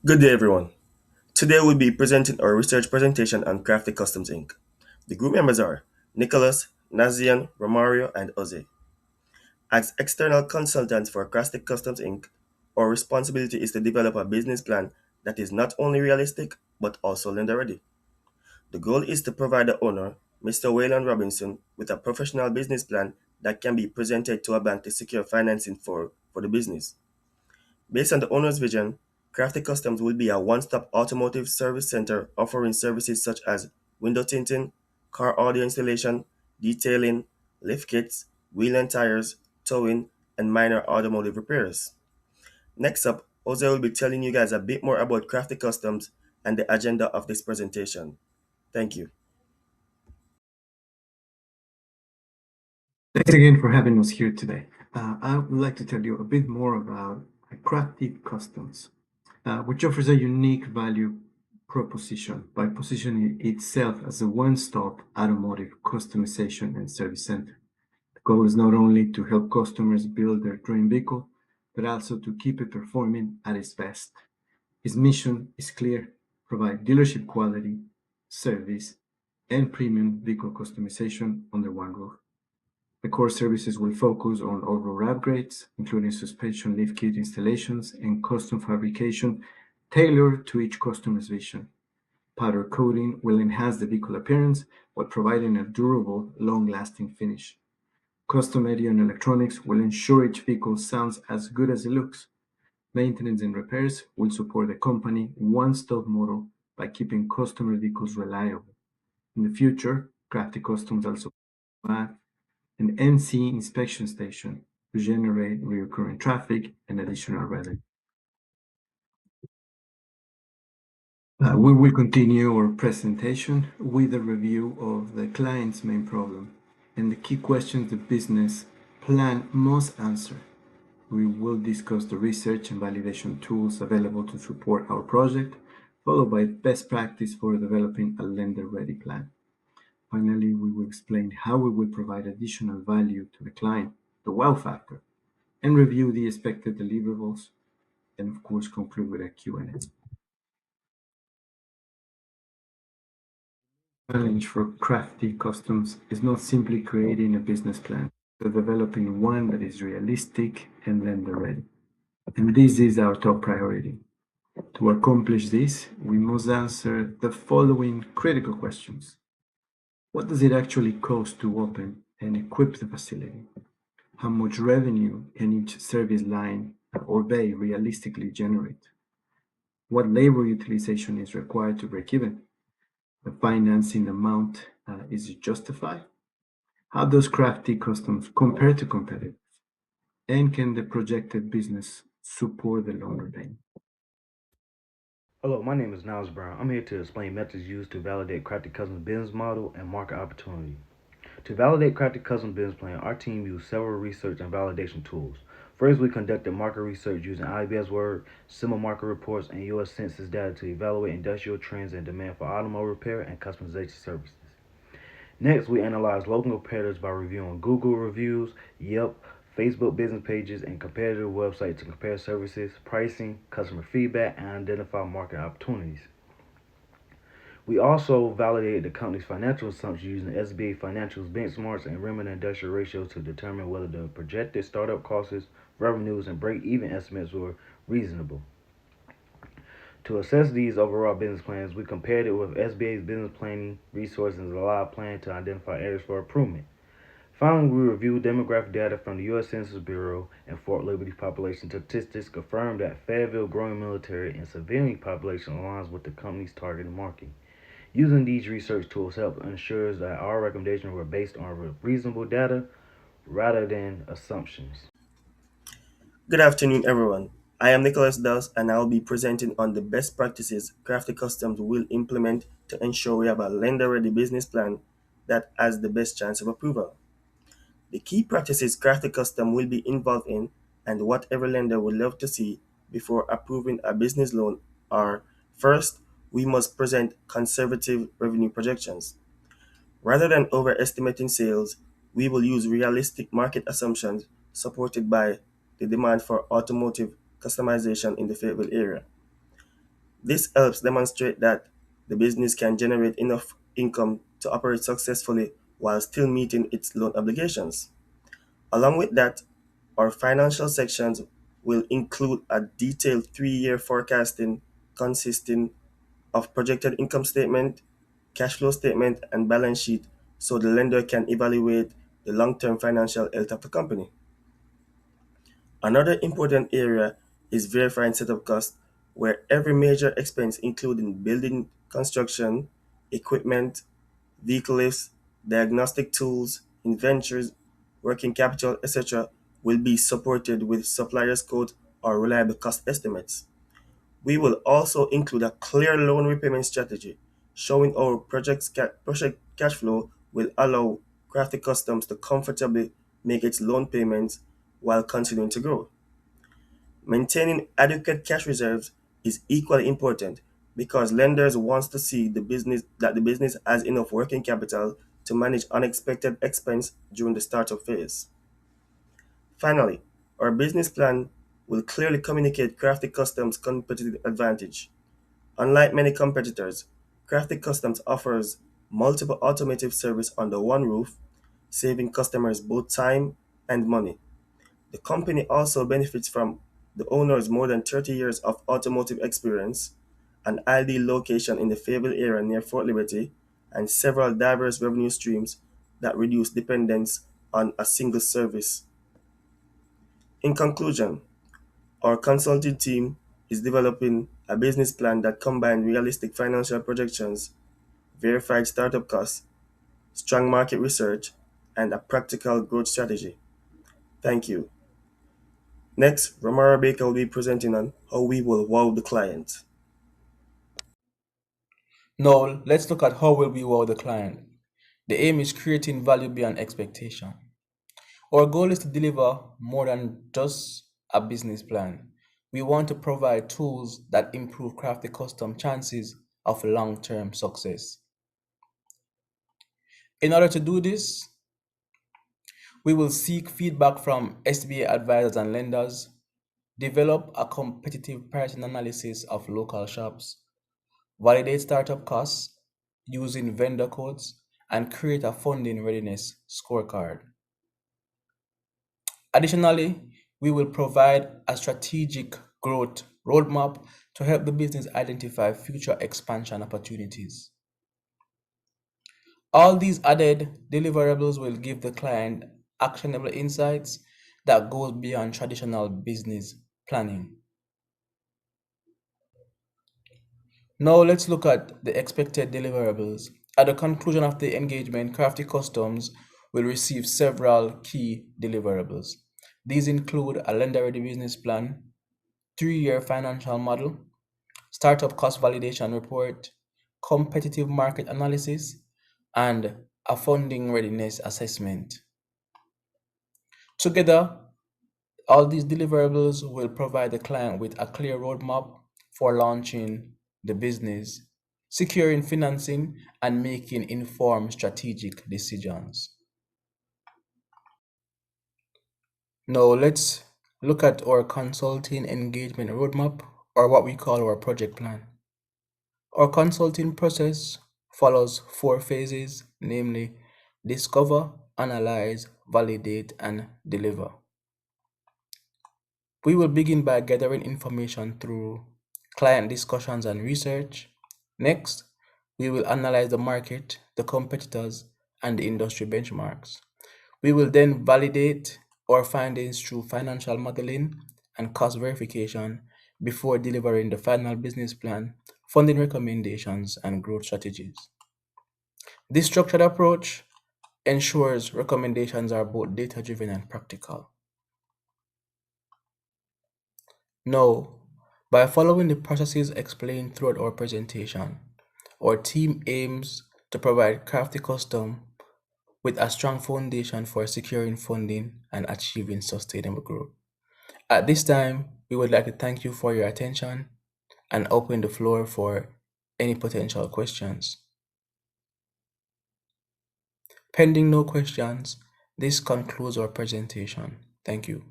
Good day, everyone. Today we'll be presenting our research presentation on Krafty Customs Inc. The group members are Nicholas, Nazian, Romario, and Jose. As external consultants for Krafty Customs Inc., our responsibility is to develop a business plan that is not only realistic but also lender ready. The goal is to provide the owner, Mr. Waylon Robinson, with a professional business plan that can be presented to a bank to secure financing for the business. Based on the owner's vision, Crafty Customs will be a one-stop automotive service center offering services such as window tinting, car audio installation, detailing, lift kits, wheel and tires, towing, and minor automotive repairs. Next up, Jose will be telling you guys a bit more about Crafty Customs and the agenda of this presentation. Thank you. Thanks again for having us here today. I would like to tell you a bit more about Krafty Customs, which offers a unique value proposition by positioning itself as a one-stop automotive customization and service center. The goal is not only to help customers build their dream vehicle, but also to keep it performing at its best. Its mission is clear: provide dealership quality, service, and premium vehicle customization under one roof. The core services will focus on overall upgrades, including suspension lift kit installations and custom fabrication tailored to each customer's vision. Powder coating will enhance the vehicle appearance while providing a durable, long-lasting finish. Custom audio and electronics will ensure each vehicle sounds as good as it looks. Maintenance and repairs will support the company one-stop model by keeping customer vehicles reliable. In the future, Crafty Customs also add an NC inspection station to generate recurring traffic and additional revenue. We will continue our presentation with a review of the client's main problem and the key questions the business plan must answer. We will discuss the research and validation tools available to support our project, followed by best practice for developing a lender-ready plan. Finally, we will explain how we will provide additional value to the client, the wow factor, and review the expected deliverables, and of course conclude with a Q&A. Challenge for Crafty Customs is not simply creating a business plan, but developing one that is realistic and lender ready. And this is our top priority. To accomplish this, we must answer the following critical questions. What does it actually cost to open and equip the facility? How much revenue can each service line or bay realistically generate? What labor utilization is required to break even? The financing amount, is it justified? How does Crafty Customs compare to competitors? And can the projected business support the longer term? Hello, my name is Niles Brown. I'm here to explain methods used to validate Crafty Customs business model and market opportunity. To validate Crafty Customs business plan, our team used several research and validation tools. First, we conducted market research using IBS Word, similar market reports, and U.S. Census data to evaluate industrial trends and demand for automobile repair and customization services. Next, we analyzed local competitors by reviewing Google reviews, Yelp, Facebook business pages, and competitor websites to compare services, pricing, customer feedback, and identify market opportunities. We also validated the company's financial assumptions using SBA Financial's benchmarks and Remington Industrial ratios to determine whether the projected startup costs, revenues, and break-even estimates were reasonable. To assess these overall business plans, we compared it with SBA's business planning resources and a live plan to identify areas for improvement. Finally, we reviewed demographic data from the U.S. Census Bureau and Fort Liberty population statistics confirmed that Fayetteville growing military and civilian population aligns with the company's targeted market. Using these research tools helped ensure that our recommendations were based on reasonable data rather than assumptions. Good afternoon, everyone. I am Nicholas Dawes, and I'll be presenting on the best practices Crafty Customs will implement to ensure we have a lender-ready business plan that has the best chance of approval. The key practices Crafty Custom will be involved in, and what every lender would love to see before approving a business loan are: first, we must present conservative revenue projections. Rather than overestimating sales, we will use realistic market assumptions supported by the demand for automotive customization in the Fayetteville area. This helps demonstrate that the business can generate enough income to operate successfully while still meeting its loan obligations. Along with that, our financial sections will include a detailed 3-year forecasting consisting of projected income statement, cash flow statement, and balance sheet so the lender can evaluate the long-term financial health of the company. Another important area is verifying setup costs, where every major expense, including building construction, equipment, vehicle lifts, diagnostic tools, inventories, working capital, etc., will be supported with suppliers' code or reliable cost estimates. We will also include a clear loan repayment strategy, showing our project cash flow will allow Crafty Customs to comfortably make its loan payments while continuing to grow. Maintaining adequate cash reserves is equally important because lenders want to see the business has enough working capital to manage unexpected expense during the startup phase. Finally, our business plan will clearly communicate Crafty Customs' competitive advantage. Unlike many competitors, Crafty Customs offers multiple automotive service under one roof, saving customers both time and money. The company also benefits from the owner's more than 30 years of automotive experience, an ideal location in the Fayetteville area near Fort Liberty, and several diverse revenue streams that reduce dependence on a single service. In conclusion, our consulting team is developing a business plan that combines realistic financial projections, verified startup costs, strong market research, and a practical growth strategy. Thank you. Next, Romara Baker will be presenting on how we will wow the client. Now, let's look at how will we wow the client. The aim is creating value beyond expectation. Our goal is to deliver more than just a business plan. We want to provide tools that improve Crafty Custom chances of long-term success. In order to do this, we will seek feedback from SBA advisors and lenders, develop a competitive pricing analysis of local shops, validate startup costs using vendor codes, and create a funding readiness scorecard. Additionally, we will provide a strategic growth roadmap to help the business identify future expansion opportunities. All these added deliverables will give the client actionable insights that goes beyond traditional business planning. Now let's look at the expected deliverables. At the conclusion of the engagement, Crafty Customs will receive several key deliverables. These include a lender-ready business plan, 3-year financial model, startup cost validation report, competitive market analysis, and a funding readiness assessment. Together, all these deliverables will provide the client with a clear roadmap for launching the business, securing financing, and making informed strategic decisions. Now, let's look at our consulting engagement roadmap, or what we call our project plan. Our consulting process follows 4 phases, namely discover, analyze, validate, and deliver. We will begin by gathering information through client discussions and research. Next, we will analyze the market, the competitors, and the industry benchmarks. We will then validate our findings through financial modeling and cost verification before delivering the final business plan, funding recommendations, and growth strategies. This structured approach ensures recommendations are both data-driven and practical. Now, by following the processes explained throughout our presentation, our team aims to provide Crafty Custom with a strong foundation for securing funding and achieving sustainable growth. At this time, we would like to thank you for your attention and open the floor for any potential questions. Pending no questions, this concludes our presentation. Thank you.